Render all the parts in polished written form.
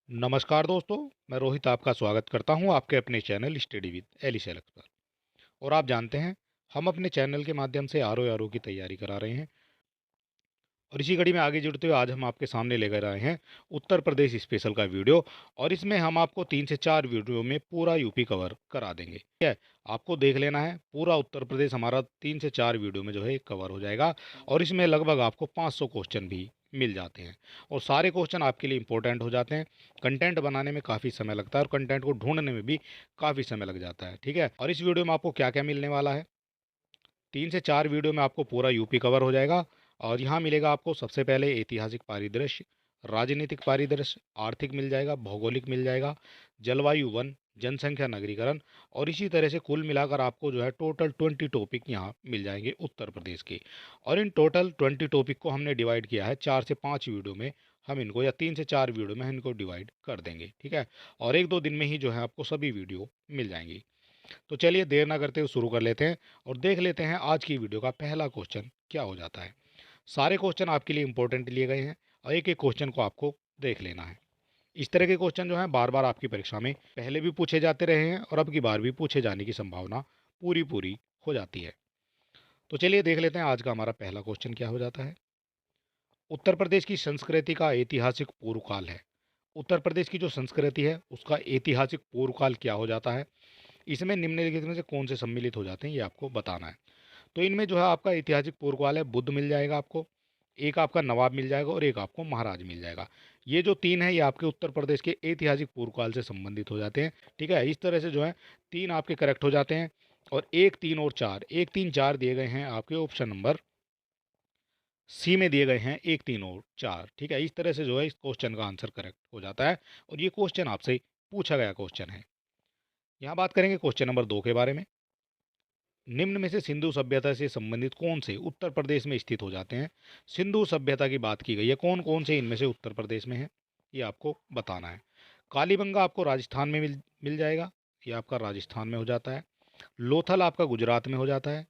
नमस्कार दोस्तों, मैं रोहित आपका स्वागत करता हूं आपके अपने channel study with Ellie select पर। और आप जानते हैं, हम अपने चैनल के माध्यम से आर की तैयारी करा रहे हैं। और इसी कड़ी में आगे जुड़ते हुए आज हम आपके सामने लेकर आए हैं उत्तर प्रदेश स्पेशल का वीडियो। और इसमें हम आपको 3 से 4 वीडियो में पूरा यूपी कवर करा देंगे। ठीक है, आपको देख लेना है, पूरा उत्तर प्रदेश हमारा 3 से 4 वीडियो में जो है कवर हो जाएगा। और इसमें लगभग आपको 500 क्वेश्चन भी मिल जाते हैं। और सारे क्वेश्चन आपके लिए इंपॉर्टेंट हो जाते हैं। कंटेंट बनाने में काफ़ी समय लगता है और कंटेंट को ढूंढने में भी काफ़ी समय लग जाता है। ठीक है, और इस वीडियो में आपको क्या क्या मिलने वाला है, 3 से 4 वीडियो में आपको पूरा यूपी कवर हो जाएगा। और यहाँ मिलेगा आपको सबसे पहले ऐतिहासिक परिदृश्य, राजनीतिक परिदृश्य, आर्थिक मिल जाएगा, भौगोलिक मिल जाएगा, जलवायु, वन, जनसंख्या, नगरीकरण। और इसी तरह से कुल मिलाकर आपको जो है टोटल 20 टॉपिक यहाँ मिल जाएंगे उत्तर प्रदेश के। और इन टोटल 20 टॉपिक को हमने डिवाइड किया है 4 से 5 वीडियो में। हम इनको या 3 से 4 वीडियो में इनको डिवाइड कर देंगे। ठीक है, और 1-2 दिन में ही जो है आपको सभी वीडियो मिल जाएंगी। तो चलिए देर ना करते हुए शुरू कर लेते हैं और देख लेते हैं आज की वीडियो का पहला क्वेश्चन क्या हो जाता है। सारे क्वेश्चन आपके लिए इंपॉर्टेंट लिए गए हैं और एक एक क्वेश्चन को आपको देख लेना है। इस तरह के क्वेश्चन जो हैं बार बार आपकी परीक्षा में पहले भी पूछे जाते रहे हैं और अब की बार भी पूछे जाने की संभावना पूरी पूरी हो जाती है। तो चलिए देख लेते हैं आज का हमारा पहला क्वेश्चन क्या हो जाता है। उत्तर प्रदेश की संस्कृति का ऐतिहासिक पूर्व काल है। उत्तर प्रदेश की जो संस्कृति है उसका ऐतिहासिक पूर्व काल क्या हो जाता है, इसमें निम्नलिखित में से कौन से सम्मिलित हो जाते हैं ये आपको बताना है। तो इनमें जो है आपका ऐतिहासिक पूर्वकाल है, बुद्ध मिल जाएगा आपको, एक आपका नवाब मिल जाएगा और एक आपको महाराज मिल जाएगा। ये जो तीन है ये आपके उत्तर प्रदेश के ऐतिहासिक पूर्वकाल से संबंधित हो जाते हैं। ठीक है, इस तरह से जो है तीन आपके करेक्ट हो जाते हैं। और एक, तीन और चार, एक, तीन, चार दिए गए हैं आपके ऑप्शन नंबर सी में दिए गए हैं, एक, तीन और चार। ठीक है, इस तरह से जो है इस क्वेश्चन का आंसर करेक्ट हो जाता है। और ये क्वेश्चन आपसे पूछा गया क्वेश्चन है। यहाँ बात करेंगे क्वेश्चन नंबर 2 के बारे में। निम्न में से सिंधु सभ्यता से संबंधित कौन से उत्तर प्रदेश में स्थित हो जाते हैं। सिंधु सभ्यता की बात की गई है, कौन कौन से इनमें से उत्तर प्रदेश में है ये आपको बताना है। कालीबंगा आपको राजस्थान में मिल जाएगा, ये आपका राजस्थान में हो जाता है। लोथल आपका गुजरात में हो जाता है।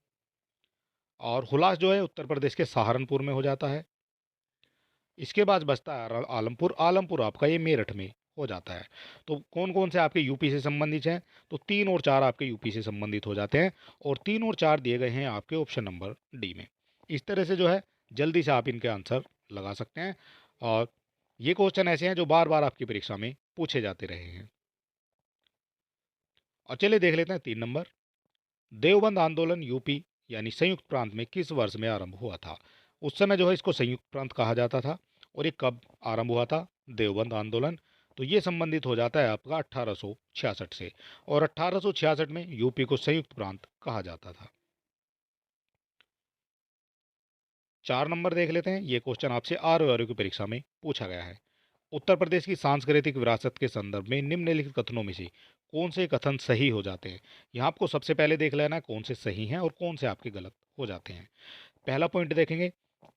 और हुलास जो है उत्तर प्रदेश के सहारनपुर में हो जाता है। इसके बाद बचता है आलमपुर, आलमपुर आपका ये मेरठ में हो जाता है। तो कौन कौन से आपके यूपी से संबंधित हैं, तो 3 और 4 आपके यूपी से संबंधित हो जाते हैं। और 3 और 4 दिए गए हैं आपके ऑप्शन नंबर डी में। इस तरह से जो है जल्दी से आप इनके आंसर लगा सकते हैं। और ये क्वेश्चन ऐसे हैं जो बार बार आपकी परीक्षा में पूछे जाते रहे हैं। और चलिए देख लेते हैं 3 नंबर। देवबंद आंदोलन यूपी यानी संयुक्त प्रांत में किस वर्ष में आरंभ हुआ था। उस समय जो है इसको संयुक्त प्रांत कहा जाता था। और ये कब आरंभ हुआ था देवबंद आंदोलन, तो ये संबंधित हो जाता है आपका 1866 से। और 1866 में यूपी को संयुक्त प्रांत कहा जाता था। 4 नंबर देख लेते हैं, ये क्वेश्चन आपसे आर की परीक्षा में पूछा गया है। उत्तर प्रदेश की सांस्कृतिक विरासत के संदर्भ में निम्नलिखित कथनों में से कौन से कथन सही हो जाते हैं। यहाँ आपको सबसे पहले देख लेना है कौन से सही हैं और कौन से आपके गलत हो जाते हैं। पहला पॉइंट देखेंगे,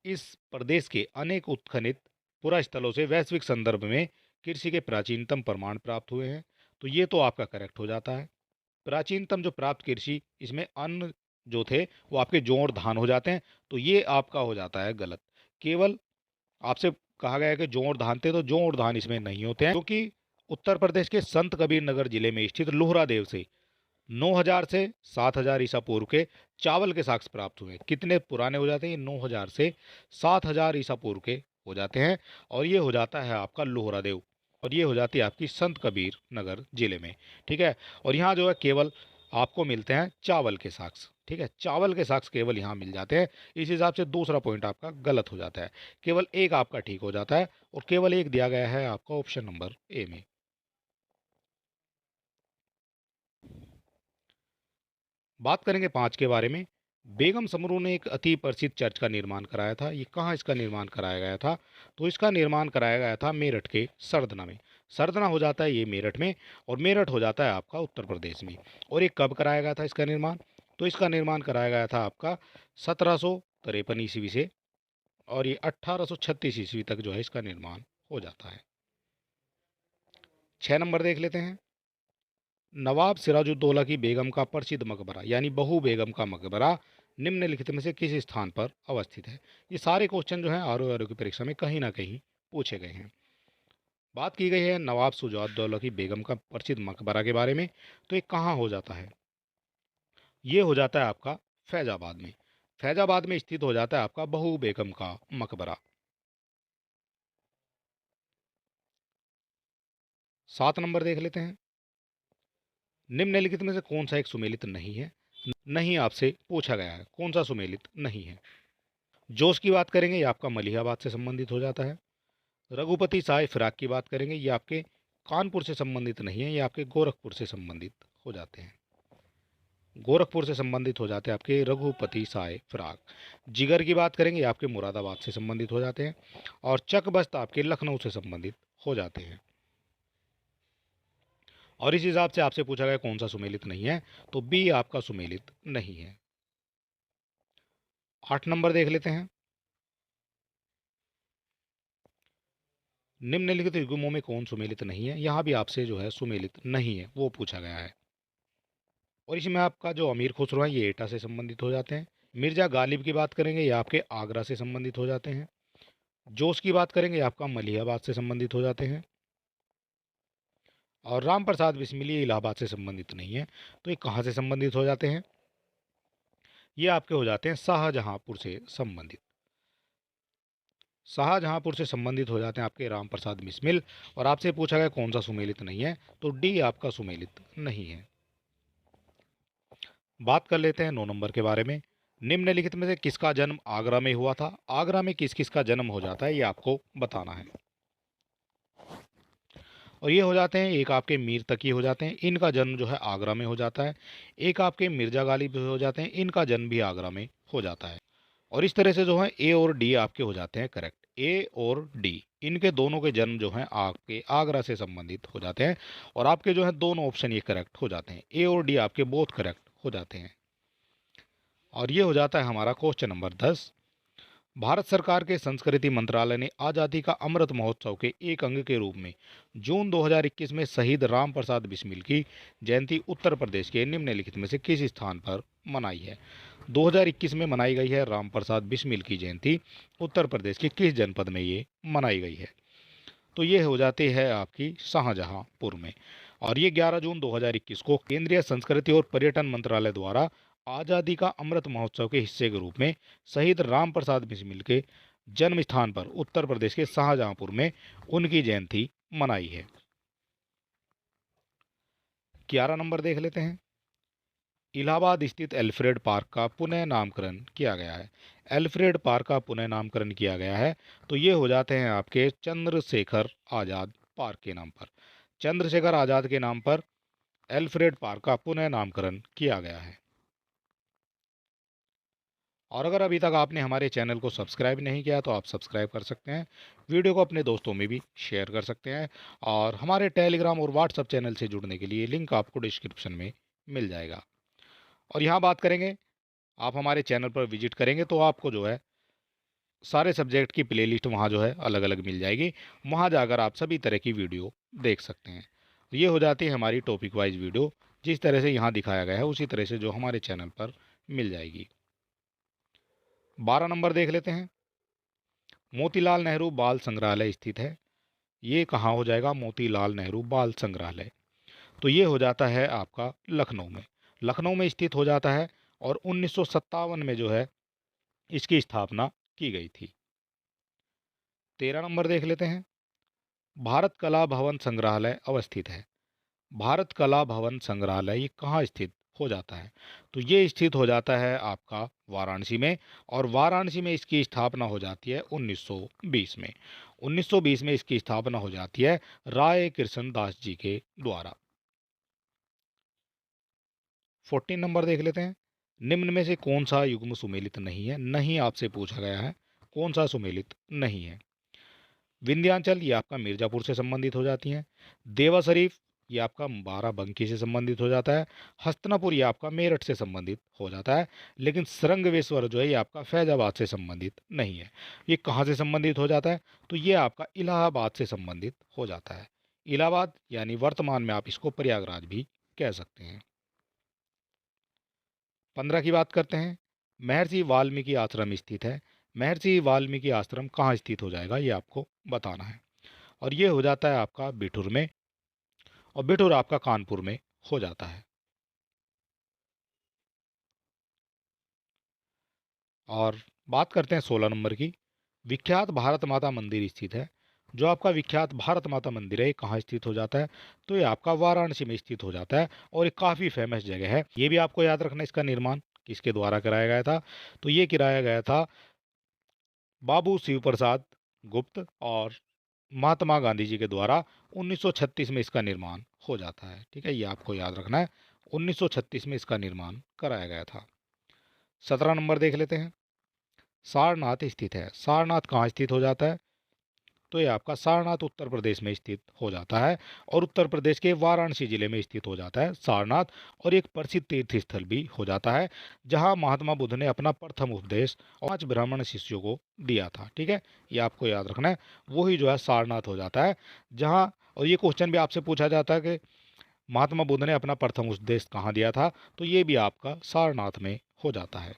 इस प्रदेश के अनेक उत्खनित पुरा स्थलों से वैश्विक संदर्भ में कृषि के प्राचीनतम प्रमाण प्राप्त हुए हैं। तो ये तो आपका करेक्ट हो जाता है। प्राचीनतम जो प्राप्त कृषि, इसमें अन्न जो थे वो आपके जौ और धान हो जाते हैं। तो ये आपका हो जाता है गलत। केवल आपसे कहा गया है कि जौ और धान थे, तो जौ और धान इसमें नहीं होते हैं, क्योंकि उत्तर प्रदेश के संत कबीर नगर जिले में स्थित लोहरा देव से 9000 से 7000 ईसा पूर्व के चावल के साक्ष्य प्राप्त हुए। कितने पुराने हो जाते हैं ये, 9000 से 7000 ईसा पूर्व के हो जाते हैं। और ये हो जाता है आपका लोहरा देव। और ये हो जाती है आपकी संत कबीर नगर जिले में। ठीक है, और यहाँ जो है केवल आपको मिलते हैं चावल के साक्ष्य। ठीक है, चावल के साक्ष्य केवल यहाँ मिल जाते हैं। इस हिसाब से दूसरा पॉइंट आपका गलत हो जाता है। केवल एक आपका ठीक हो जाता है और केवल एक दिया गया है आपका ऑप्शन नंबर ए में। बात करेंगे 5 के बारे में। बेगम समरू ने एक अति प्रसिद्ध चर्च का निर्माण कराया था, ये कहाँ इसका निर्माण कराया गया था, तो इसका निर्माण कराया गया था मेरठ के सरदना में। सरदना हो जाता है ये मेरठ में और मेरठ हो जाता है आपका उत्तर प्रदेश में। और ये कब कराया गया था इसका निर्माण, तो इसका निर्माण कराया गया था आपका 1753 ईस्वी से। और ये 1836 ईस्वी तक जो है इसका निर्माण हो जाता है। 6 नंबर देख लेते हैं। नवाब सिराजुद्दौला की बेगम का प्रसिद्ध मकबरा यानी बहू बेगम का मकबरा निम्नलिखित में से किस स्थान पर अवस्थित है। ये सारे क्वेश्चन जो हैं आर की परीक्षा में कहीं ना कहीं पूछे गए हैं। बात की गई है नवाब शुजाउद्दौला की बेगम का प्रसिद्ध मकबरा के बारे में, तो ये कहाँ हो जाता है? ये हो जाता है आपका फैजाबाद में। फैजाबाद में स्थित हो जाता है आपका बहू बेगम का मकबरा। 7 नंबर देख लेते हैं। निम्नलिखित में से कौन सा एक सुमेलित नहीं है? नहीं आपसे पूछा गया है, कौन सा सुमेलित नहीं है? जोश की बात करेंगे, ये आपका मलिहाबाद से संबंधित हो जाता है। रघुपति साय फिराक की बात करेंगे, ये आपके कानपुर से संबंधित नहीं है, ये आपके गोरखपुर से संबंधित हो जाते हैं। गोरखपुर से संबंधित हो जाते हैं आपके रघुपति साय फिराक। जिगर की बात करेंगे, ये आपके मुरादाबाद से संबंधित हो जाते हैं। और चकबस्त आपके लखनऊ से संबंधित हो जाते हैं। और इस हिसाब से आपसे पूछा गया कौन सा सुमेलित नहीं है, तो बी आपका सुमेलित नहीं है। 8 नंबर देख लेते हैं। निम्नलिखित युग्मों में कौन सुमेलित नहीं है? यहाँ भी आपसे जो है सुमेलित नहीं है वो पूछा गया है। और इसमें आपका जो अमीर खुसरो है ये एटा से संबंधित हो जाते हैं। मिर्जा गालिब की बात करेंगे, ये आपके आगरा से संबंधित हो जाते हैं। जोश की बात करेंगे, आपका मलिहाबाद से संबंधित हो जाते हैं। और राम प्रसाद बिस्मिल ये इलाहाबाद से संबंधित नहीं है, तो ये कहाँ से संबंधित हो जाते हैं? ये आपके हो जाते हैं शाहजहांपुर से संबंधित। शाहजहांपुर से संबंधित हो जाते हैं आपके राम प्रसाद बिस्मिल। और आपसे पूछा गया कौन सा सुमेलित नहीं है, तो डी आपका सुमेलित नहीं है। बात कर लेते हैं 9 नंबर के बारे में। निम्नलिखित में से किसका जन्म आगरा में हुआ था? आगरा में किस किस का जन्म हो जाता है ये आपको बताना है। और ये हो जाते हैं, एक आपके मीर तकी हो जाते हैं, इनका जन्म जो है आगरा में हो जाता है। एक आपके मिर्जा गालिब हो जाते हैं, इनका जन्म भी आगरा में हो जाता है। और इस तरह से जो है ए और डी आपके हो जाते हैं करेक्ट। ए और डी इनके दोनों के जन्म जो हैं आपके आगरा से संबंधित हो जाते हैं। और आपके जो है दोनों ऑप्शन ये करेक्ट हो जाते हैं, ए और डी आपके बोथ करेक्ट हो जाते हैं। और ये हो जाता है हमारा क्वेश्चन नंबर 10। भारत सरकार के संस्कृति मंत्रालय ने आज़ादी का अमृत महोत्सव के एक अंग के रूप में जून 2021 में शहीद राम प्रसाद बिस्मिल की जयंती उत्तर प्रदेश के निम्नलिखित में से किस स्थान पर मनाई है? 2021 में मनाई गई है राम प्रसाद बिस्मिल की जयंती उत्तर प्रदेश के किस जनपद में ये मनाई गई है? तो ये हो जाती है आपकी शाहजहांपुर में। और ये 11 जून 2021 को केंद्रीय संस्कृति और पर्यटन मंत्रालय द्वारा आज़ादी का अमृत महोत्सव के हिस्से के रूप में शहीद राम प्रसाद बिस्मिल के जन्म स्थान पर उत्तर प्रदेश के शाहजहांपुर में उनकी जयंती मनाई है। 11 नंबर देख लेते हैं। इलाहाबाद स्थित एल्फ्रेड पार्क का पुनः नामकरण किया गया है। एल्फ्रेड पार्क का पुनः नामकरण किया गया है, तो ये हो जाते हैं आपके चंद्रशेखर आज़ाद पार्क के नाम पर। चंद्रशेखर आज़ाद के नाम पर एल्फ्रेड पार्क का पुनः नामकरण किया गया है। और अगर अभी तक आपने हमारे चैनल को सब्सक्राइब नहीं किया तो आप सब्सक्राइब कर सकते हैं। वीडियो को अपने दोस्तों में भी शेयर कर सकते हैं। और हमारे टेलीग्राम और व्हाट्सएप चैनल से जुड़ने के लिए लिंक आपको डिस्क्रिप्शन में मिल जाएगा। और यहाँ बात करेंगे, आप हमारे चैनल पर विजिट करेंगे तो आपको जो है सारे सब्जेक्ट की प्लेलिस्ट वहाँ जो है अलग अलग मिल जाएगी। वहाँ जाकर आप सभी तरह की वीडियो देख सकते हैं। ये हो जाती है हमारी टॉपिक वाइज वीडियो, जिस तरह से यहाँ दिखाया गया है उसी तरह से जो हमारे चैनल पर मिल जाएगी। 12 नंबर देख लेते हैं। मोतीलाल नेहरू बाल संग्रहालय स्थित है। ये कहाँ हो जाएगा? मोतीलाल नेहरू बाल संग्रहालय, तो ये हो जाता है आपका लखनऊ में। लखनऊ में स्थित हो जाता है। और 1957 में जो है इसकी स्थापना की गई थी। 13 नंबर देख लेते हैं। भारत कला भवन संग्रहालय अवस्थित है। भारत कला भवन संग्रहालय ये कहाँ स्थित हो जाता है? तो ये स्थित हो जाता है आपका वाराणसी में। और वाराणसी में इसकी स्थापना हो जाती है 1920 में। 1920 में इसकी स्थापना हो जाती है राय कृष्ण दास जी के द्वारा। 14 नंबर देख लेते हैं। निम्न में से कौन सा युग्म सुमेलित नहीं है? नहीं आपसे पूछा गया है कौन सा सुमेलित नहीं है। विंध्याचल ये आपका मिर्जापुर से संबंधित हो जाती हैं। देवा शरीफ ये आपका बाराबंकी से संबंधित हो जाता है। हस्तिनापुर ये आपका मेरठ से संबंधित हो जाता है। लेकिन श्रृंगवेश्वर जो है ये आपका फैजाबाद से संबंधित नहीं है। ये कहाँ से संबंधित हो जाता है? तो ये आपका इलाहाबाद से संबंधित हो जाता है। इलाहाबाद यानी वर्तमान में आप इसको प्रयागराज भी कह सकते हैं। 15 की बात करते हैं। महर्षि वाल्मीकि आश्रम स्थित है। महर्षि वाल्मीकि आश्रम कहाँ स्थित हो जाएगा ये आपको बताना है। और ये हो जाता है आपका बिठूर में, और बिठूर आपका कानपुर में हो जाता है। और बात करते हैं 16 नंबर की। विख्यात भारत माता मंदिर स्थित है। जो आपका विख्यात भारत माता मंदिर है ये कहाँ स्थित हो जाता है? तो ये आपका वाराणसी में स्थित हो जाता है, और ये काफ़ी फेमस जगह है। ये भी आपको याद रखना है, इसका निर्माण किसके द्वारा कराया गया था? तो ये कराया गया था बाबू शिव प्रसाद गुप्त और महात्मा गांधी जी के द्वारा। 1936 में इसका निर्माण हो जाता है। ठीक है, ये आपको याद रखना है, 1936 में इसका निर्माण कराया गया था। 17 नंबर देख लेते हैं। सारनाथ स्थित है। सारनाथ कहाँ स्थित हो जाता है? तो ये आपका सारनाथ उत्तर प्रदेश में स्थित हो जाता है, और उत्तर प्रदेश के वाराणसी जिले में स्थित हो जाता है सारनाथ। और एक प्रसिद्ध तीर्थ स्थल भी हो जाता है, जहाँ महात्मा बुद्ध ने अपना प्रथम उपदेश 5 ब्राह्मण शिष्यों को दिया था। ठीक है, ये आपको याद रखना है, वही जो है सारनाथ हो जाता है जहाँ। और ये क्वेश्चन भी आपसे पूछा जाता है कि महात्मा बुद्ध ने अपना प्रथम उपदेश कहाँ दिया था? तो ये भी आपका सारनाथ में हो जाता है।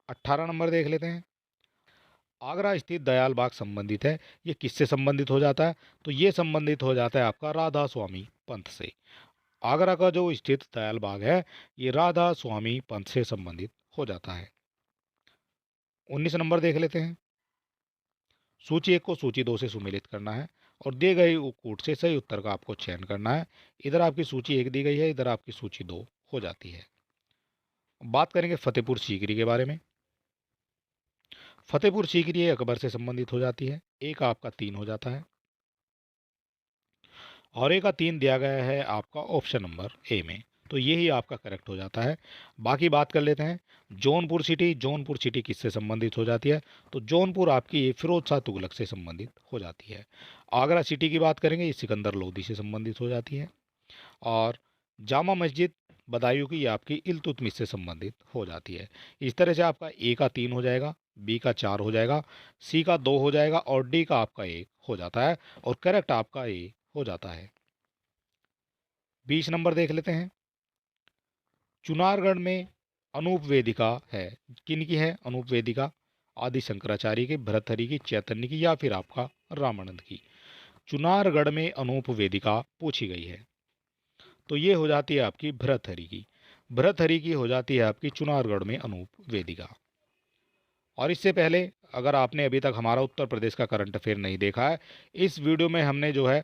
18 नंबर देख लेते हैं। आगरा स्थित दयाल बाग संबंधित है। ये किससे संबंधित हो जाता है? तो ये संबंधित हो जाता है आपका राधा स्वामी पंथ से। आगरा का जो स्थित दयाल बाग है ये राधा स्वामी पंथ से संबंधित हो जाता है। 19 नंबर देख लेते हैं। सूची 1 को सूची 2 से सुमेलित करना है, और दिए गए कूट से सही उत्तर का आपको चयन करना है। इधर आपकी सूची 1 दी गई है, इधर आपकी सूची 2 हो जाती है। बात करेंगे फतेहपुर सीकरी के बारे में। फतेहपुर सीकरी अकबर से संबंधित हो जाती है। एक आपका 3 हो जाता है, और ए का 3 दिया गया है आपका ऑप्शन नंबर ए में, तो यही आपका करेक्ट हो जाता है। बाकी बात कर लेते हैं जौनपुर सिटी। जौनपुर सिटी किससे संबंधित हो जाती है? तो जौनपुर आपकी ये फिरोज शाह तुगलक से संबंधित हो जाती है। आगरा सिटी की बात करेंगे, ये सिकंदर लोदी से संबंधित हो जाती है। और जामा मस्जिद बदायूं की ये आपकी इल्तुतमिश से संबंधित हो जाती है। इस तरह से आपका ए का 3 हो जाएगा, बी का 4 हो जाएगा, सी का 2 हो जाएगा, और डी का आपका 1 हो जाता है, और करेक्ट आपका ए हो जाता है। 20 नंबर देख लेते हैं। चुनारगढ़ में अनूप वेदिका है। किन की है अनूप वेदिका? आदि शंकराचार्य की, भर्तृहरि की, चैतन्य की, या फिर आपका रामानंद की। चुनारगढ़ में अनूप वेदिका पूछी गई है, तो ये हो जाती है आपकी भर्तृहरि की। भर्तृहरि की हो जाती है आपकी चुनारगढ़ में अनूप वेदिका। और इससे पहले अगर आपने अभी तक हमारा उत्तर प्रदेश का करंट अफेयर नहीं देखा है, इस वीडियो में हमने जो है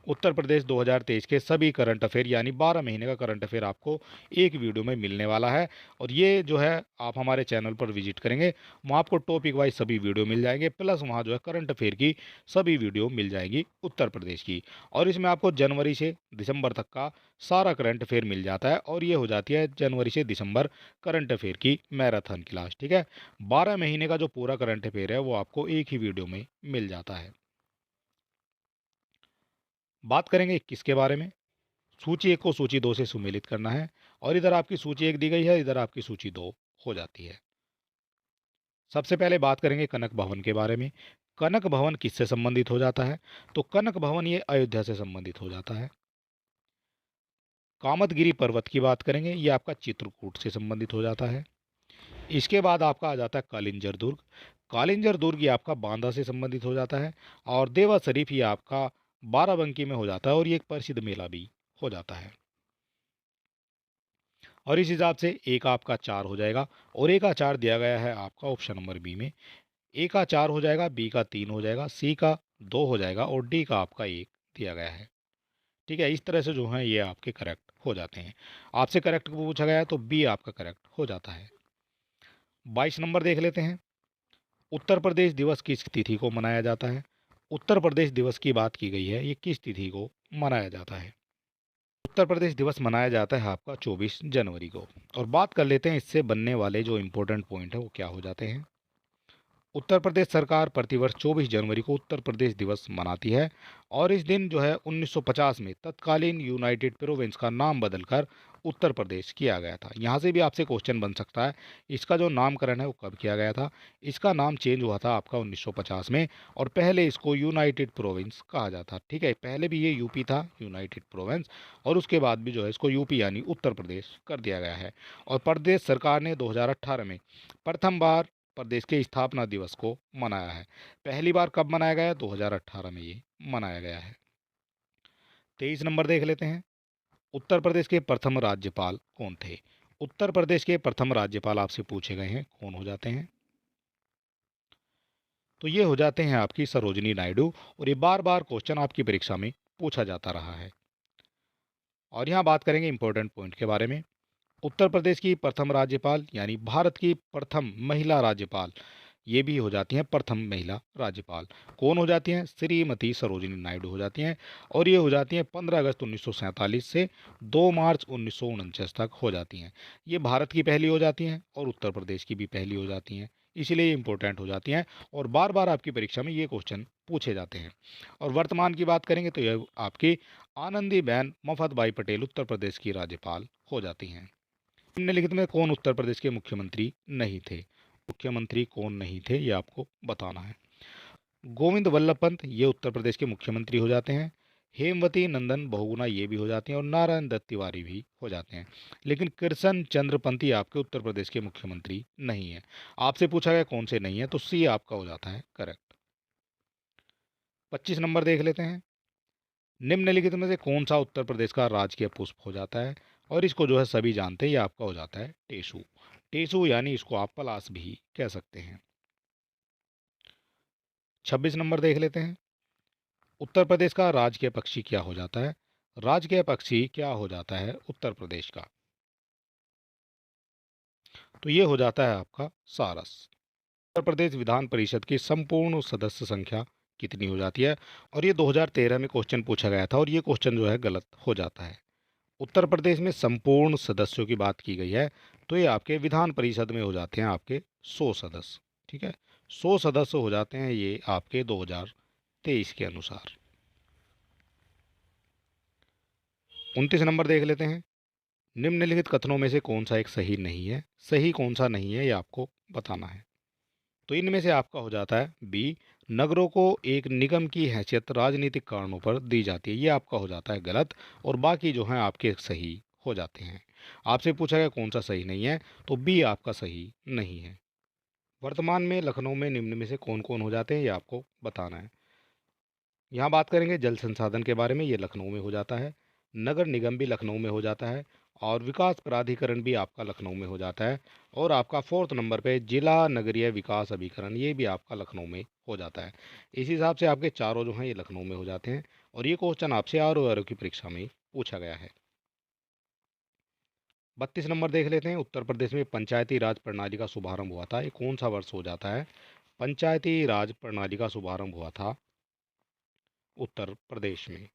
उत्तर प्रदेश 2023 के सभी करंट अफेयर यानी 12 महीने का करंट अफेयर आपको एक वीडियो में मिलने वाला है। और ये जो है आप हमारे चैनल पर विजिट करेंगे, वहाँ आपको टॉपिक वाइज सभी वीडियो मिल जाएंगे, प्लस वहाँ जो है करंट अफेयर की सभी वीडियो मिल जाएगी उत्तर प्रदेश की। और इसमें आपको जनवरी से दिसंबर तक का सारा करंट अफेयर मिल जाता है, और ये हो जाती है जनवरी से दिसंबर करंट अफेयर की मैराथन क्लास। ठीक है, 12 महीने का जो पूरा करंट अफेयर है वो आपको एक ही वीडियो में मिल जाता है। बात करेंगे 21 के बारे में। सूची 1 को सूची 2 से सुमेलित करना है, और इधर आपकी सूची 1 दी गई है, इधर आपकी सूची 2 हो जाती है। सबसे पहले बात करेंगे कनक भवन के बारे में। कनक भवन किससे संबंधित हो जाता है? तो कनक भवन ये अयोध्या से संबंधित हो जाता है। कामतगिरी पर्वत की बात करेंगे, ये आपका चित्रकूट से संबंधित हो जाता है। इसके बाद आपका आ जाता है कालिंजर दुर्ग। कालिंजर दुर्ग ये आपका बांदा से संबंधित हो जाता है। और देवा शरीफ ये आपका बाराबंकी में हो जाता है, और ये एक प्रसिद्ध मेला भी हो जाता है। और इस हिसाब से ए का आपका 4 हो जाएगा, और ए का 4 दिया गया है आपका ऑप्शन नंबर बी में। ए का 4 हो जाएगा, बी का 3 हो जाएगा, सी का 2 हो जाएगा, और डी का आपका 1 दिया गया है। ठीक है, इस तरह से जो है ये आपके करेक्ट हो जाते हैं। आपसे करेक्ट पूछा गया है तो बी आपका करेक्ट हो जाता है। 22 नंबर देख लेते हैं। उत्तर प्रदेश दिवस किस तिथि को मनाया जाता है? उत्तर प्रदेश दिवस की बात की गई है, ये किस तिथि को मनाया जाता है? उत्तर प्रदेश दिवस मनाया जाता है आपका 24 जनवरी को। और बात कर लेते हैं इससे बनने वाले जो इम्पोर्टेंट पॉइंट है वो क्या हो जाते हैं। उत्तर प्रदेश सरकार प्रतिवर्ष 24 जनवरी को उत्तर प्रदेश दिवस मनाती है, और इस दिन जो है 1950 में तत्कालीन यूनाइटेड प्रोविंस का नाम बदलकर उत्तर प्रदेश किया गया था। यहाँ से भी आपसे क्वेश्चन बन सकता है, इसका जो नामकरण है वो कब किया गया था? इसका नाम चेंज हुआ था आपका 1950 में, और पहले इसको यूनाइटेड प्रोविंस कहा जाता। ठीक है, पहले भी ये यूपी था, यूनाइटेड प्रोविंस, और उसके बाद भी जो है इसको यूपी यानी उत्तर प्रदेश कर दिया गया है। और प्रदेश सरकार ने 2018 में प्रथम बार प्रदेश के स्थापना दिवस को मनाया है। पहली बार कब मनाया गया? 2018 में ये मनाया गया है। 23 नंबर देख लेते हैं। उत्तर प्रदेश के प्रथम राज्यपाल कौन थे? उत्तर प्रदेश के प्रथम राज्यपाल आपसे पूछे गए हैं, कौन हो जाते हैं? तो ये हो जाते हैं आपकी सरोजिनी नायडू। और ये बार बार क्वेश्चन आपकी परीक्षा में पूछा जाता रहा है। और यहाँ बात करेंगे इंपॉर्टेंट पॉइंट के बारे में। उत्तर प्रदेश की प्रथम राज्यपाल यानी भारत की प्रथम महिला राज्यपाल, ये भी हो जाती हैं प्रथम महिला राज्यपाल। कौन हो जाती हैं? श्रीमती सरोजिनी नायडू हो जाती हैं। और ये हो जाती हैं 15 अगस्त 1947 से 2 मार्च 1949 तक हो जाती हैं। ये भारत की पहली हो जाती हैं और उत्तर प्रदेश की भी पहली हो जाती हैं, इसीलिए ये इंपॉर्टेंट हो जाती हैं और बार बार आपकी परीक्षा में ये क्वेश्चन पूछे जाते हैं। और वर्तमान की बात करेंगे तो यह आपकी आनंदीबेन मफतबाई पटेल उत्तर प्रदेश की राज्यपाल हो जाती हैं। निम्नलिखित में कौन उत्तर प्रदेश के मुख्यमंत्री नहीं थे? मुख्यमंत्री कौन नहीं थे ये आपको बताना है। गोविंद वल्लभ पंत ये उत्तर प्रदेश के मुख्यमंत्री हो जाते हैं। हेमवती नंदन बहुगुणा ये भी हो जाते हैं और नारायण दत्त तिवारी भी हो जाते हैं। लेकिन कृष्ण चंद्र पंत ये आपके उत्तर प्रदेश के मुख्यमंत्री नहीं है। आपसे पूछा गया कौन से नहीं है, तो सी आपका हो जाता है करेक्ट। 25 नंबर देख लेते हैं। निम्नलिखित में से कौन सा उत्तर प्रदेश का राजकीय पुष्प हो जाता है? और इसको जो है सभी जानते हैं, ये आपका हो जाता है टेसू। टेसू यानी इसको आप पलास भी कह सकते हैं। 26 नंबर देख लेते हैं। उत्तर प्रदेश का राजकीय पक्षी क्या हो जाता है? राजकीय पक्षी क्या हो जाता है उत्तर प्रदेश का? तो ये हो जाता है आपका सारस। उत्तर प्रदेश विधान परिषद की संपूर्ण सदस्य संख्या कितनी हो जाती है? और ये 2013 में क्वेश्चन पूछा गया था और ये क्वेश्चन जो है गलत हो जाता है। उत्तर प्रदेश में संपूर्ण सदस्यों की बात की गई है, तो ये आपके विधान परिषद में हो जाते हैं आपके 100 सदस्य। ठीक है, 100 सदस्य हो जाते हैं ये आपके 2023 के अनुसार। 29 नंबर देख लेते हैं। निम्नलिखित कथनों में से कौन सा एक सही नहीं है? सही कौन सा नहीं है ये आपको बताना है। तो इनमें से आपका हो जाता है बी, नगरों को एक निगम की हैसियत राजनीतिक कारणों पर दी जाती है, ये आपका हो जाता है गलत। और बाकी जो हैं आपके सही हो जाते हैं। आपसे पूछा गया कौन सा सही नहीं है, तो बी आपका सही नहीं है। वर्तमान में लखनऊ में निम्न में से कौन कौन हो जाते हैं ये आपको बताना है। यहाँ बात करेंगे जल संसाधन के बारे में, ये लखनऊ में हो जाता है। नगर निगम भी लखनऊ में हो जाता है और विकास प्राधिकरण भी आपका लखनऊ में हो जाता है। और आपका 4th नंबर पे जिला नगरीय विकास अभिकरण, ये भी आपका लखनऊ में हो जाता है। इस हिसाब से आपके चारों जो हैं ये लखनऊ में हो जाते हैं और ये क्वेश्चन आपसे आर की परीक्षा में पूछा गया है। 32 नंबर देख लेते हैं। उत्तर प्रदेश में पंचायती राज प्रणाली का शुभारंभ हुआ था, ये कौन सा वर्ष हो जाता है? पंचायती राज प्रणाली का शुभारंभ हुआ था उत्तर प्रदेश में।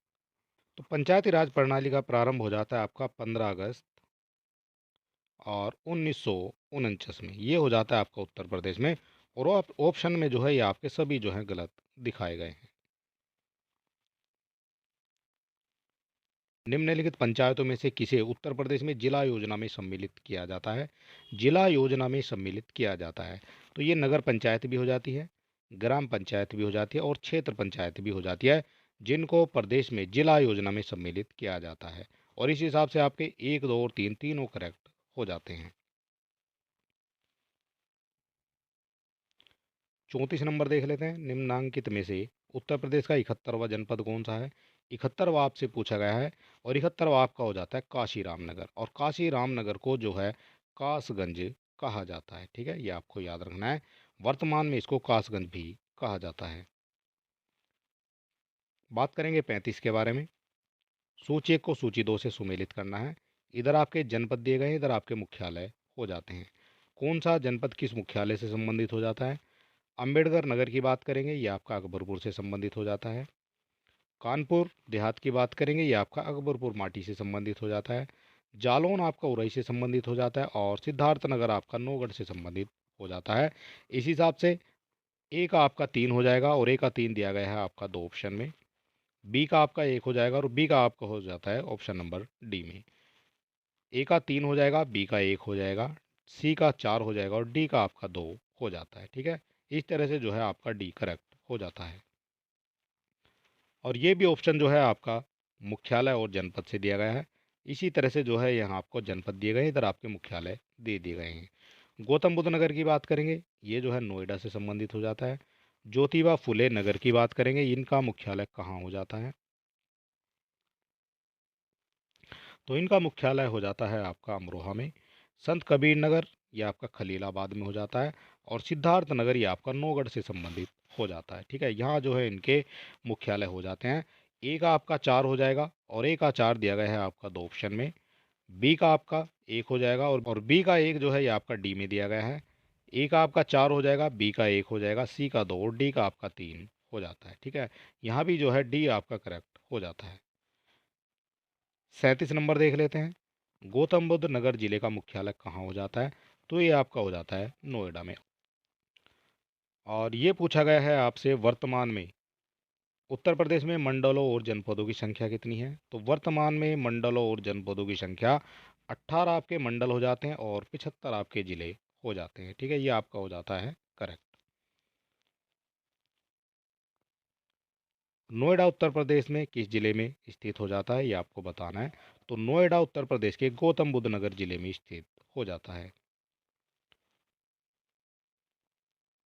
तो पंचायती राज प्रणाली का प्रारंभ हो जाता है आपका 15 अगस्त और 1949 में, ये हो जाता है आपका उत्तर प्रदेश में। और ऑप्शन में जो है ये आपके सभी जो है गलत दिखाए गए हैं। निम्नलिखित पंचायतों में से किसे उत्तर प्रदेश में जिला योजना में सम्मिलित किया जाता है? जिला योजना में सम्मिलित किया जाता है, तो ये नगर पंचायत भी हो जाती है, ग्राम पंचायत भी हो जाती है और क्षेत्र पंचायत भी हो जाती है, जिनको प्रदेश में जिला योजना में सम्मिलित किया जाता है। और इस हिसाब से आपके 1, 2 और 3 तीनों करेक्ट हो जाते हैं। 34 नंबर देख लेते हैं। निम्नांकित में से उत्तर प्रदेश का 71वां जनपद कौन सा है? 71वां आपसे पूछा गया है और 71वां आपका हो जाता है काशी रामनगर। और काशी रामनगर को जो है कासगंज कहा जाता है। ठीक है, ये आपको याद रखना है। वर्तमान में इसको कासगंज भी कहा जाता है। बात करेंगे 35 के बारे में। सूची 1 को सूची 2 से सुमेलित करना है। इधर आपके जनपद दिए गए हैं, इधर आपके मुख्यालय हो जाते हैं। कौन सा जनपद किस मुख्यालय से संबंधित हो जाता है? अंबेडकर नगर की बात करेंगे, ये आपका अकबरपुर से संबंधित हो जाता है। कानपुर देहात की बात करेंगे, ये आपका अकबरपुर माटी से संबंधित हो जाता है। जालौन आपका उरई से संबंधित हो जाता है और सिद्धार्थनगर आपका नौगढ़ से संबंधित हो जाता है। इस हिसाब से ए का आपका 3 हो जाएगा और ए का 3 दिया गया है आपका 2 ऑप्शन में। बी का आपका 1 हो जाएगा और बी का आपका हो जाता है ऑप्शन नंबर डी में। ए का 3 हो जाएगा, बी का 1 हो जाएगा, सी का 4 हो जाएगा और डी का आपका 2 हो जाता है। ठीक है, इस तरह से जो है आपका डी करेक्ट हो जाता है। और ये भी ऑप्शन जो है आपका मुख्यालय और जनपद से दिया गया है। इसी तरह से जो है यहाँ आपको जनपद दिए गए हैं, इधर आपके मुख्यालय दे दिए गए हैं। गौतम बुद्ध नगर की बात करेंगे, ये जो है नोएडा से संबंधित हो जाता है। ज्योतिबा फुले नगर की बात करेंगे, इनका मुख्यालय कहाँ हो जाता है? तो इनका मुख्यालय हो जाता है आपका अमरोहा में। संत कबीर नगर ये आपका खलीलाबाद में हो जाता है। और सिद्धार्थ नगर ये आपका नौगढ़ से संबंधित हो जाता है। ठीक है, यहाँ जो है इनके मुख्यालय हो जाते हैं। ए का आपका 4 हो जाएगा और ए का 4 दिया गया है आपका 2 ऑप्शन में। बी का आपका 1 हो जाएगा और बी का 1 जो है ये आपका डी में दिया गया है। ए का आपका 4 हो जाएगा, बी का 1 हो जाएगा, सी का 2 और डी का आपका 3 हो जाता है। ठीक है, यहाँ भी जो है डी आपका करेक्ट हो जाता है। 37 नंबर देख लेते हैं। गौतम बुद्ध नगर जिले का मुख्यालय कहाँ हो जाता है? तो ये आपका हो जाता है नोएडा में। और ये पूछा गया है आपसे, वर्तमान में उत्तर प्रदेश में मंडलों और जनपदों की संख्या कितनी है? तो वर्तमान में मंडलों और जनपदों की संख्या 18 आपके मंडल हो जाते हैं और 75 आपके जिले हो जाते हैं। ठीक है, ये आपका हो जाता है करेक्ट। नोएडा उत्तर प्रदेश में किस जिले में स्थित हो जाता है, ये आपको बताना है। तो नोएडा उत्तर प्रदेश के गौतम बुद्ध नगर जिले में स्थित हो जाता है।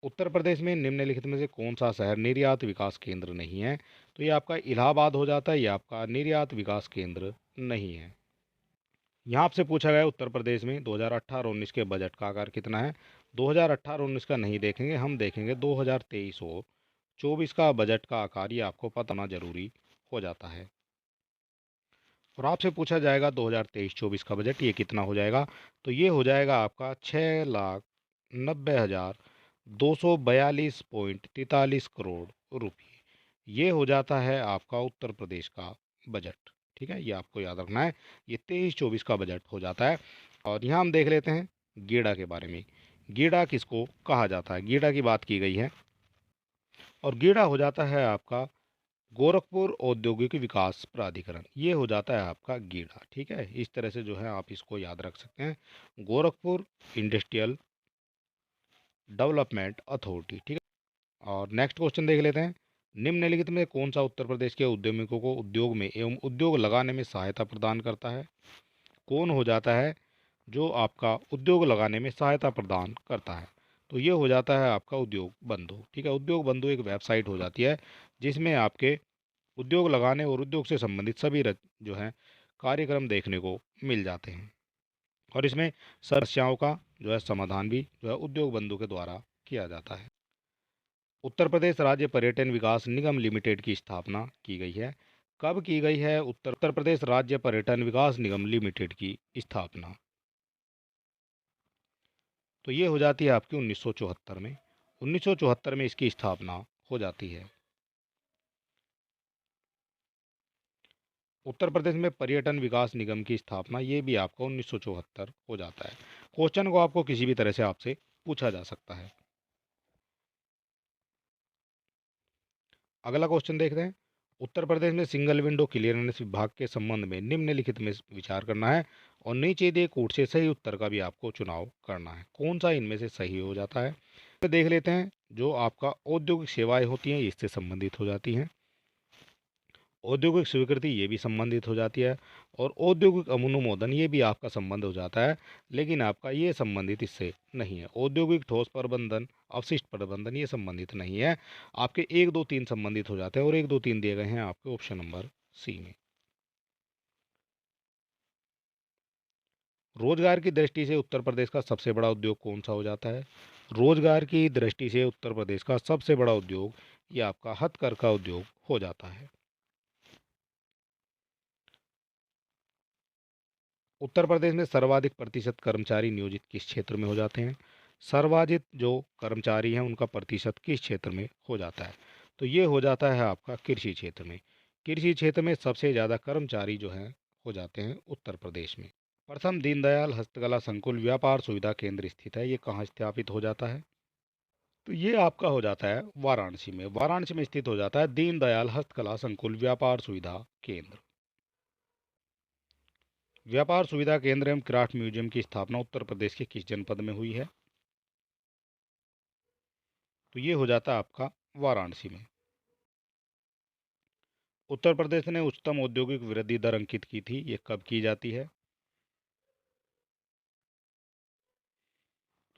उत्तर प्रदेश में निम्नलिखित में से कौन सा शहर निर्यात विकास केंद्र नहीं है? तो ये आपका इलाहाबाद हो जाता है, ये आपका निर्यात विकास केंद्र नहीं है। यहाँ आपसे पूछा गया है उत्तर प्रदेश में 2018-19 के बजट का आकार कितना है? 2018-19 का नहीं देखेंगे, हम देखेंगे 2023 और 24 का बजट का आकार, ये आपको पता होना जरूरी हो जाता है। और आपसे पूछा जाएगा 2023-24 का बजट ये कितना हो जाएगा? तो ये हो जाएगा आपका 6,90,242.43 करोड़ रुपये। ये हो जाता है आपका उत्तर प्रदेश का बजट। ठीक है, ये आपको याद रखना है, ये 23-24 का बजट हो जाता है। और यहाँ हम देख लेते हैं गीडा के बारे में। गीडा किसको कहा जाता है? गीडा की बात की गई है और गीडा हो जाता है आपका गोरखपुर औद्योगिक विकास प्राधिकरण, ये हो जाता है आपका गीडा। ठीक है, इस तरह से जो है आप इसको याद रख सकते हैं, गोरखपुर इंडस्ट्रियल डेवलपमेंट अथॉरिटी। ठीक है, और नेक्स्ट क्वेश्चन देख लेते हैं। निम्नलिखित में कौन सा उत्तर प्रदेश के उद्यमियों को उद्योग में एवं उद्योग लगाने में सहायता प्रदान करता है? कौन हो जाता है जो आपका उद्योग लगाने में सहायता प्रदान करता है? तो ये हो जाता है आपका उद्योग बंधु। ठीक है, उद्योग बंधु एक वेबसाइट हो जाती है जिसमें आपके उद्योग लगाने और उद्योग से संबंधित सभी जो है कार्यक्रम देखने को मिल जाते हैं। और इसमें समस्याओं का जो है समाधान भी जो है उद्योग बंधु के द्वारा किया जाता है। उत्तर प्रदेश राज्य पर्यटन विकास निगम लिमिटेड की स्थापना की गई है। कब की गई है उत्तर प्रदेश राज्य पर्यटन विकास निगम लिमिटेड की स्थापना? तो ये हो जाती है आपकी 1974 में। 1974 में इसकी स्थापना हो जाती है। उत्तर प्रदेश में पर्यटन विकास निगम की स्थापना ये भी आपका 1974 हो जाता है। क्वेश्चन को आपको किसी भी तरह से आपसे पूछा जा सकता है। अगला क्वेश्चन देखते हैं। उत्तर प्रदेश में सिंगल विंडो क्लियरेंस विभाग के संबंध में निम्नलिखित में विचार करना है और नीचे दिए कूट से सही उत्तर का भी आपको चुनाव करना है। कौन सा इनमें से सही हो जाता है? तो देख लेते हैं। जो आपका औद्योगिक सेवाएं होती हैं इससे संबंधित हो जाती हैं। औद्योगिक स्वीकृति ये भी संबंधित हो जाती है और औद्योगिक अनुमोदन ये भी आपका संबंध हो जाता है, लेकिन आपका ये संबंधित इससे नहीं है। औद्योगिक ठोस प्रबंधन, अवशिष्ट प्रबंधन ये संबंधित नहीं है। आपके 1 2 3 संबंधित हो जाते हैं और 1 2 3 दिए गए हैं आपके ऑप्शन नंबर सी में। रोजगार की दृष्टि से उत्तर प्रदेश का सबसे बड़ा उद्योग कौन सा हो जाता है? रोजगार की दृष्टि से उत्तर प्रदेश का सबसे बड़ा उद्योग ये आपका हथकरघा उद्योग हो जाता है। उत्तर प्रदेश में सर्वाधिक प्रतिशत कर्मचारी नियोजित किस क्षेत्र में हो जाते हैं? सर्वाधिक जो कर्मचारी हैं उनका प्रतिशत किस क्षेत्र में हो जाता है? तो ये हो जाता है आपका कृषि क्षेत्र में। कृषि क्षेत्र में सबसे ज़्यादा कर्मचारी जो हैं हो जाते हैं उत्तर प्रदेश में। प्रथम दीनदयाल हस्तकला संकुल व्यापार सुविधा केंद्र स्थित है, ये कहाँ स्थापित हो जाता है? तो ये आपका हो जाता है वाराणसी में। वाराणसी में स्थित हो जाता है दीनदयाल हस्तकला संकुल व्यापार सुविधा केंद्र। व्यापार सुविधा केंद्र एवं क्राफ्ट म्यूजियम की स्थापना उत्तर प्रदेश के किस जनपद में हुई है? तो ये हो जाता है आपका वाराणसी में। उत्तर प्रदेश ने उच्चतम औद्योगिक वृद्धि दर अंकित की थी, ये कब की जाती है?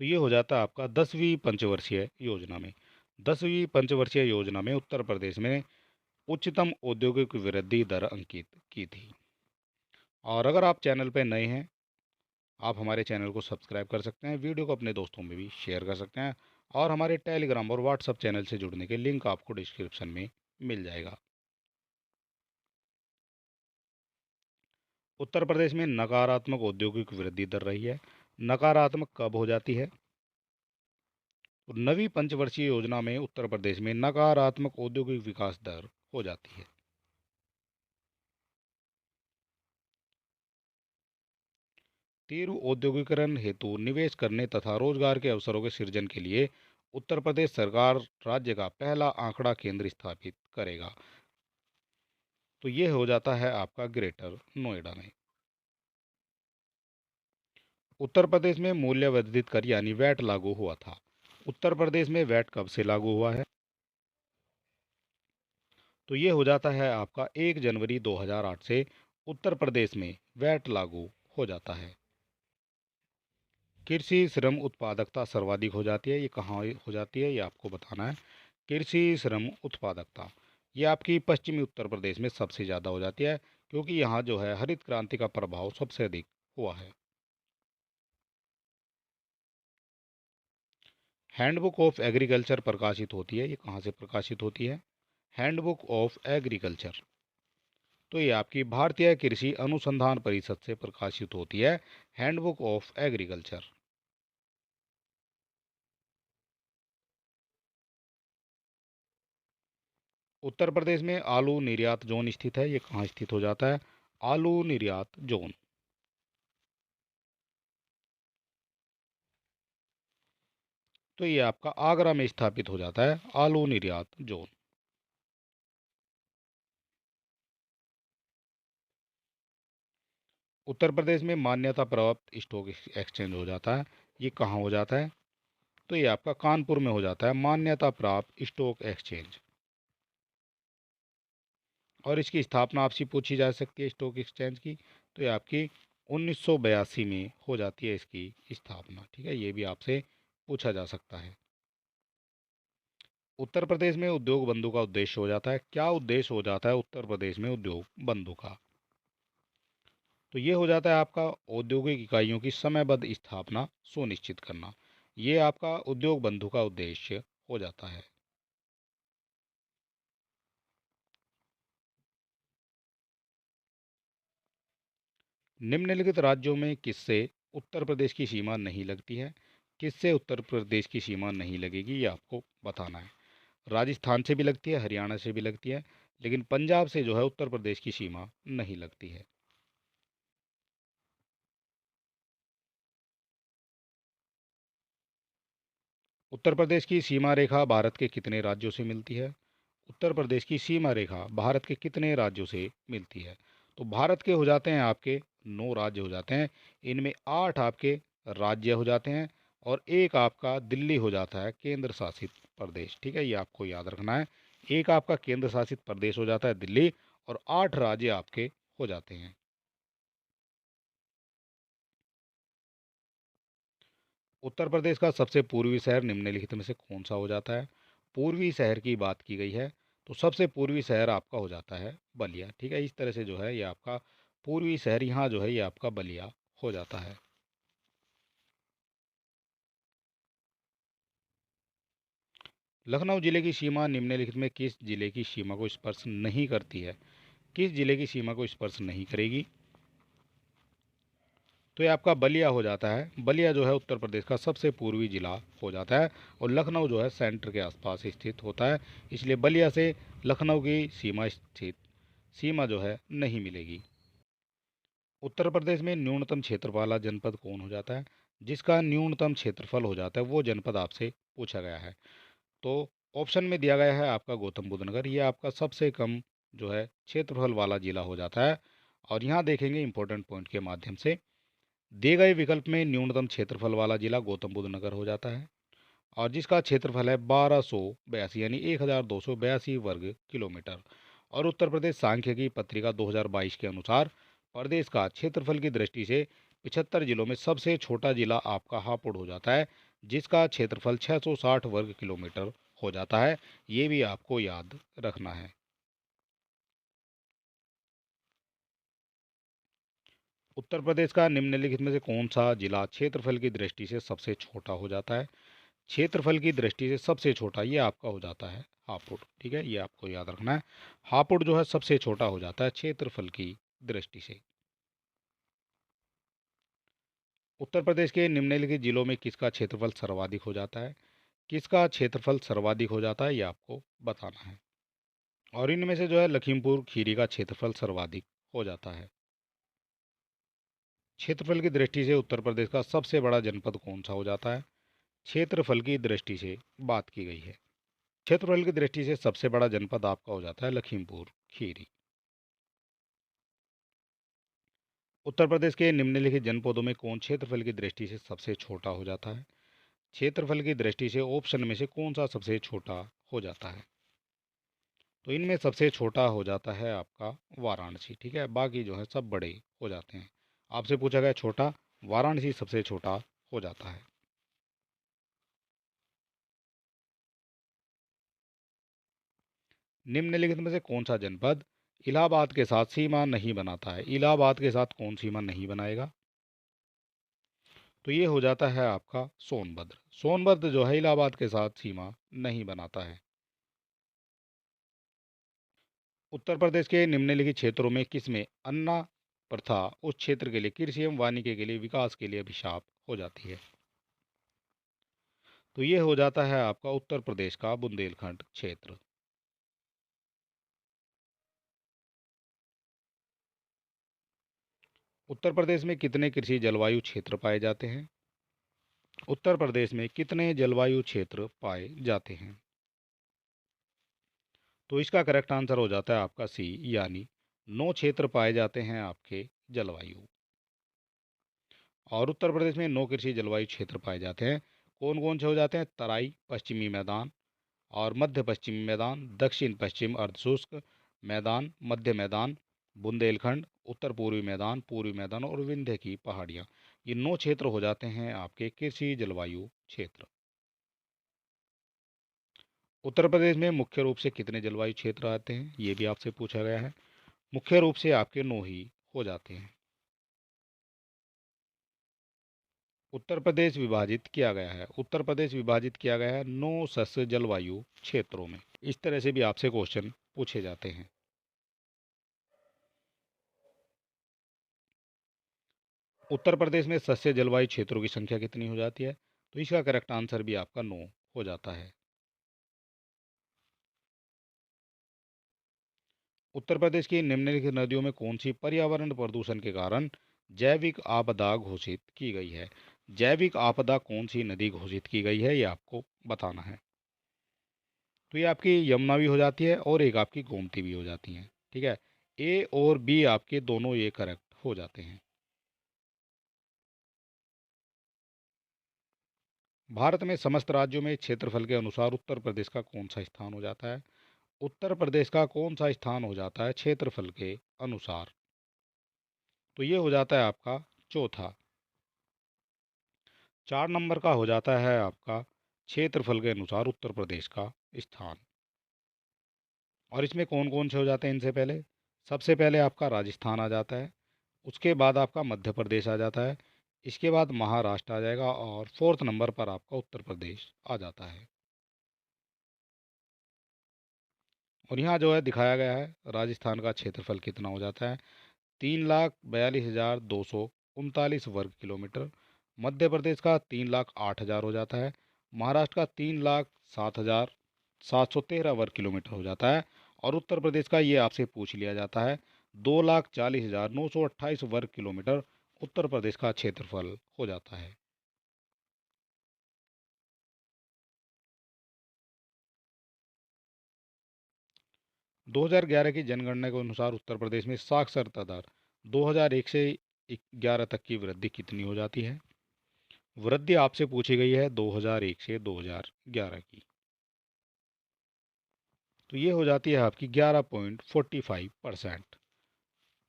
तो ये हो जाता है आपका 10वीं पंचवर्षीय योजना में। 10वीं पंचवर्षीय योजना में उत्तर प्रदेश में उच्चतम औद्योगिक वृद्धि दर अंकित की थी। और अगर आप चैनल पर नए हैं, आप हमारे चैनल को सब्सक्राइब कर सकते हैं, वीडियो को अपने दोस्तों में भी शेयर कर सकते हैं, और हमारे टेलीग्राम और व्हाट्सएप चैनल से जुड़ने के लिंक आपको डिस्क्रिप्शन में मिल जाएगा। उत्तर प्रदेश में नकारात्मक औद्योगिक वृद्धि दर रही है। नकारात्मक कब हो जाती है? तो नवी पंचवर्षीय योजना में उत्तर प्रदेश में नकारात्मक औद्योगिक विकास दर हो जाती है। तीव्र औद्योगिकरण हेतु निवेश करने तथा रोजगार के अवसरों के सृजन के लिए उत्तर प्रदेश सरकार राज्य का पहला आंकड़ा केंद्र स्थापित करेगा। तो ये हो जाता है आपका ग्रेटर नोएडा में। उत्तर प्रदेश में मूल्य वर्धित कर यानी वैट लागू हुआ था। उत्तर प्रदेश में वैट कब से लागू हुआ है? तो ये हो जाता है आपका 1 जनवरी 2008 से उत्तर प्रदेश में वैट लागू हो जाता है। कृषि श्रम उत्पादकता सर्वाधिक हो जाती है। ये कहाँ हो जाती है, ये आपको बताना है। कृषि श्रम उत्पादकता ये आपकी पश्चिमी उत्तर प्रदेश में सबसे ज़्यादा हो जाती है, क्योंकि यहाँ जो है हरित क्रांति का प्रभाव सबसे अधिक हुआ है। हैंडबुक ऑफ एग्रीकल्चर प्रकाशित होती है। ये कहाँ से प्रकाशित होती है? Handbook of agriculture. तो ये आपकी भारतीय कृषि अनुसंधान परिषद से प्रकाशित होती है, handbook of agriculture. Uttar Pradesh में आलू निर्यात जोन स्थित है। ये कहाँ स्थित हो जाता है? आलू निर्यात जोन। तो ये आपका आगरा में स्थापित हो जाता है, आलू निर्यात जोन। उत्तर प्रदेश में मान्यता प्राप्त स्टॉक एक्सचेंज हो जाता है। ये कहाँ हो जाता है? तो ये आपका कानपुर में हो जाता है, मान्यता प्राप्त स्टॉक एक्सचेंज। और इसकी स्थापना आपसे पूछी जा सकती है स्टॉक एक्सचेंज की, तो ये आपकी 1982 में हो जाती है इसकी स्थापना। ठीक है, ये भी आपसे पूछा जा सकता है। उत्तर प्रदेश में उद्योग बंधु का उद्देश्य हो जाता है। क्या उद्देश्य हो जाता है उत्तर प्रदेश में उद्योग बंधु का? तो ये हो जाता है आपका औद्योगिक इकाइयों की समयबद्ध स्थापना सुनिश्चित करना। ये आपका उद्योग बंधु का उद्देश्य हो जाता है। निम्नलिखित राज्यों में किससे उत्तर प्रदेश की सीमा नहीं लगती है? किससे उत्तर प्रदेश की सीमा नहीं लगेगी, ये आपको बताना है। राजस्थान से भी लगती है, हरियाणा से भी लगती है, लेकिन पंजाब से जो है उत्तर प्रदेश की सीमा नहीं लगती है। उत्तर प्रदेश की सीमा रेखा भारत के कितने राज्यों से मिलती है? उत्तर प्रदेश की सीमा रेखा भारत के कितने राज्यों से मिलती है? तो भारत के हो जाते हैं आपके 9 राज्य हो जाते हैं। इनमें 8 आपके राज्य हो जाते हैं, और एक आपका दिल्ली हो जाता है केंद्र शासित प्रदेश। ठीक है, ये आपको याद रखना है। एक आपका केंद्र शासित प्रदेश हो जाता है दिल्ली, और 8 राज्य आपके हो जाते हैं। उत्तर प्रदेश का सबसे पूर्वी शहर निम्नलिखित में से कौन सा हो जाता है? पूर्वी शहर की बात की गई है, तो सबसे पूर्वी शहर आपका हो जाता है बलिया। ठीक है, इस तरह से जो है ये आपका पूर्वी शहर यहाँ जो है ये आपका बलिया हो जाता है। लखनऊ जिले की सीमा निम्नलिखित में किस जिले की सीमा को स्पर्श नहीं करती है? किस जिले की सीमा को स्पर्श नहीं करेगी? तो ये आपका बलिया हो जाता है। बलिया जो है उत्तर प्रदेश का सबसे पूर्वी जिला हो जाता है, और लखनऊ जो है सेंटर के आसपास स्थित होता है, इसलिए बलिया से लखनऊ की सीमा जो है नहीं मिलेगी। उत्तर प्रदेश में न्यूनतम क्षेत्र वाला जनपद कौन हो जाता है? जिसका न्यूनतम क्षेत्रफल हो जाता है वो जनपद आपसे पूछा गया है। तो ऑप्शन में दिया गया है आपका गौतम बुद्ध नगर, ये आपका सबसे कम जो है क्षेत्रफल वाला जिला हो जाता है। और यहाँ देखेंगे इंपॉर्टेंट पॉइंट के माध्यम से, दिए गए विकल्प में न्यूनतम क्षेत्रफल वाला जिला गौतम बुद्ध नगर हो जाता है, और जिसका क्षेत्रफल है 1282 यानी 1282 वर्ग किलोमीटर। और उत्तर प्रदेश सांख्यिकी पत्रिका 2022 के अनुसार प्रदेश का क्षेत्रफल की दृष्टि से 75 जिलों में सबसे छोटा जिला आपका हापुड़ हो जाता है, जिसका क्षेत्रफल 660 वर्ग किलोमीटर हो जाता है। ये भी आपको याद रखना है। उत्तर प्रदेश का निम्नलिखित में से कौन सा जिला क्षेत्रफल की दृष्टि से सबसे छोटा हो जाता है? क्षेत्रफल की दृष्टि से सबसे छोटा ये आपका हो जाता है हापुड़। ठीक है, ये आपको याद रखना है। हापुड़ जो है सबसे छोटा हो जाता है क्षेत्रफल की दृष्टि से। उत्तर प्रदेश के निम्नलिखित जिलों में किसका क्षेत्रफल सर्वाधिक हो जाता है? किसका क्षेत्रफल सर्वाधिक हो जाता है ये आपको बताना है। और इनमें से जो है लखीमपुर खीरी का क्षेत्रफल सर्वाधिक हो जाता है। क्षेत्रफल की दृष्टि से उत्तर प्रदेश का सबसे बड़ा जनपद कौन सा हो जाता है? क्षेत्रफल की दृष्टि से बात की गई है। क्षेत्रफल की दृष्टि से सबसे बड़ा जनपद आपका हो जाता है लखीमपुर खीरी। उत्तर प्रदेश के निम्नलिखित जनपदों में कौन क्षेत्रफल की दृष्टि से सबसे छोटा हो जाता है? क्षेत्रफल की दृष्टि से ऑप्शन में से कौन सा सबसे छोटा हो जाता है? तो इनमें सबसे छोटा हो जाता है आपका वाराणसी। ठीक है, बाकी जो है सब बड़े हो जाते हैं। आपसे पूछा गया छोटा, वाराणसी सबसे छोटा हो जाता है। निम्नलिखित में से कौन सा जनपद इलाहाबाद के साथ सीमा नहीं बनाता है? इलाहाबाद के साथ कौन सीमा नहीं बनाएगा? तो ये हो जाता है आपका सोनभद्र। सोनभद्र जो है इलाहाबाद के साथ सीमा नहीं बनाता है। उत्तर प्रदेश के निम्नलिखित क्षेत्रों में किसमें अन्ना प्रथा उस क्षेत्र के लिए कृषि एवं वानिकी के लिए विकास के लिए अभिशाप हो जाती है? तो ये हो जाता है आपका उत्तर प्रदेश का बुंदेलखंड क्षेत्र। उत्तर प्रदेश में कितने कृषि जलवायु क्षेत्र पाए जाते हैं? उत्तर प्रदेश में कितने जलवायु क्षेत्र पाए जाते हैं? तो इसका करेक्ट आंसर हो जाता है आपका सी, यानी 9 क्षेत्र पाए जाते हैं आपके जलवायु। और उत्तर प्रदेश में 9 कृषि जलवायु क्षेत्र पाए जाते हैं। कौन कौन से हो जाते हैं? तराई, पश्चिमी मैदान और मध्य पश्चिमी मैदान, दक्षिण पश्चिम अर्धशुष्क मैदान, मध्य मैदान, बुंदेलखंड, उत्तर पूर्वी मैदान और विंध्य की पहाड़ियाँ। ये 9 क्षेत्र हो जाते हैं आपके कृषि जलवायु क्षेत्र। उत्तर प्रदेश में मुख्य रूप से कितने जलवायु क्षेत्र आते हैं? ये भी आपसे पूछा गया है। मुख्य रूप से आपके 9 ही हो जाते हैं। उत्तर प्रदेश विभाजित किया गया है 9 सस्य जलवायु क्षेत्रों में। इस तरह से भी आपसे क्वेश्चन पूछे जाते हैं। उत्तर प्रदेश में सस्य जलवायु क्षेत्रों की संख्या कितनी हो जाती है? तो इसका करेक्ट आंसर भी आपका 9 हो जाता है। उत्तर प्रदेश की निम्नलिखित नदियों में कौन सी पर्यावरण प्रदूषण के कारण जैविक आपदा घोषित की गई है? जैविक आपदा कौन सी नदी घोषित की गई है ये आपको बताना है। तो ये आपकी यमुना भी हो जाती है और एक आपकी गोमती भी हो जाती है। ठीक है, ए और बी आपके दोनों ये करेक्ट हो जाते हैं। भारत में समस्त राज्यों में क्षेत्रफल के अनुसार उत्तर प्रदेश का कौन सा स्थान हो जाता है? उत्तर प्रदेश का कौन सा स्थान हो जाता है क्षेत्रफल के अनुसार? तो ये हो जाता है आपका चौथा। 4 नंबर का हो जाता है आपका क्षेत्रफल के अनुसार उत्तर प्रदेश का स्थान। और इसमें कौन कौन से हो जाते हैं इनसे पहले? सबसे पहले आपका राजस्थान आ जाता है, उसके बाद आपका मध्य प्रदेश आ जाता है, इसके बाद महाराष्ट्र आ जाएगा और 4th नंबर पर आपका उत्तर प्रदेश आ जाता है। और यहाँ जो है दिखाया गया है राजस्थान का क्षेत्रफल कितना हो जाता है, 3,42,239 वर्ग किलोमीटर। मध्य प्रदेश का 3,08,000 हो जाता है। महाराष्ट्र का 3,07,713 वर्ग किलोमीटर हो जाता है। और उत्तर प्रदेश का ये आपसे पूछ लिया जाता है 2,40,928 वर्ग किलोमीटर उत्तर प्रदेश का क्षेत्रफल हो जाता है। 2011 की जनगणना के अनुसार उत्तर प्रदेश में साक्षरता दर 2001 से 11 तक की वृद्धि कितनी हो जाती है? वृद्धि आपसे पूछी गई है 2001 से 2011 की। तो ये हो जाती है आपकी 11.45%।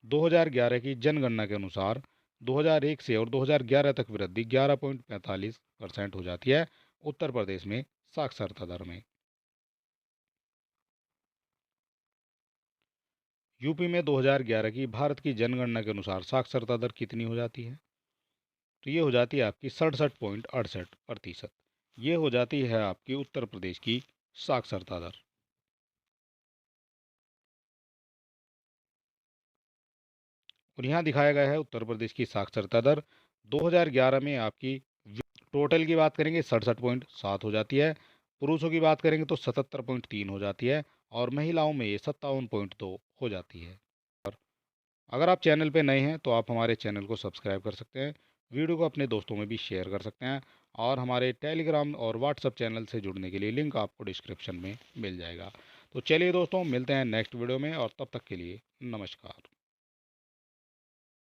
2011 की जनगणना के अनुसार 2001 से और 2011 तक वृद्धि 11.45% हो जाती है उत्तर प्रदेश में साक्षरता दर में। यूपी में 2011 की भारत की जनगणना के अनुसार साक्षरता दर कितनी हो जाती है? तो ये हो जाती है आपकी 67.68%। ये हो जाती है आपकी उत्तर प्रदेश की साक्षरता दर। और यहाँ दिखाया गया है उत्तर प्रदेश की साक्षरता दर 2011 में आपकी टोटल की बात करेंगे 67.7 हो जाती है, पुरुषों की बात करेंगे तो 77.3 हो जाती है और महिलाओं में ये 57.2 हो जाती है। अगर आप चैनल पे नए हैं तो आप हमारे चैनल को सब्सक्राइब कर सकते हैं, वीडियो को अपने दोस्तों में भी शेयर कर सकते हैं और हमारे टेलीग्राम और व्हाट्सएप चैनल से जुड़ने के लिए लिंक आपको डिस्क्रिप्शन में मिल जाएगा। तो चलिए दोस्तों, मिलते हैं नेक्स्ट वीडियो में और तब तक के लिए नमस्कार।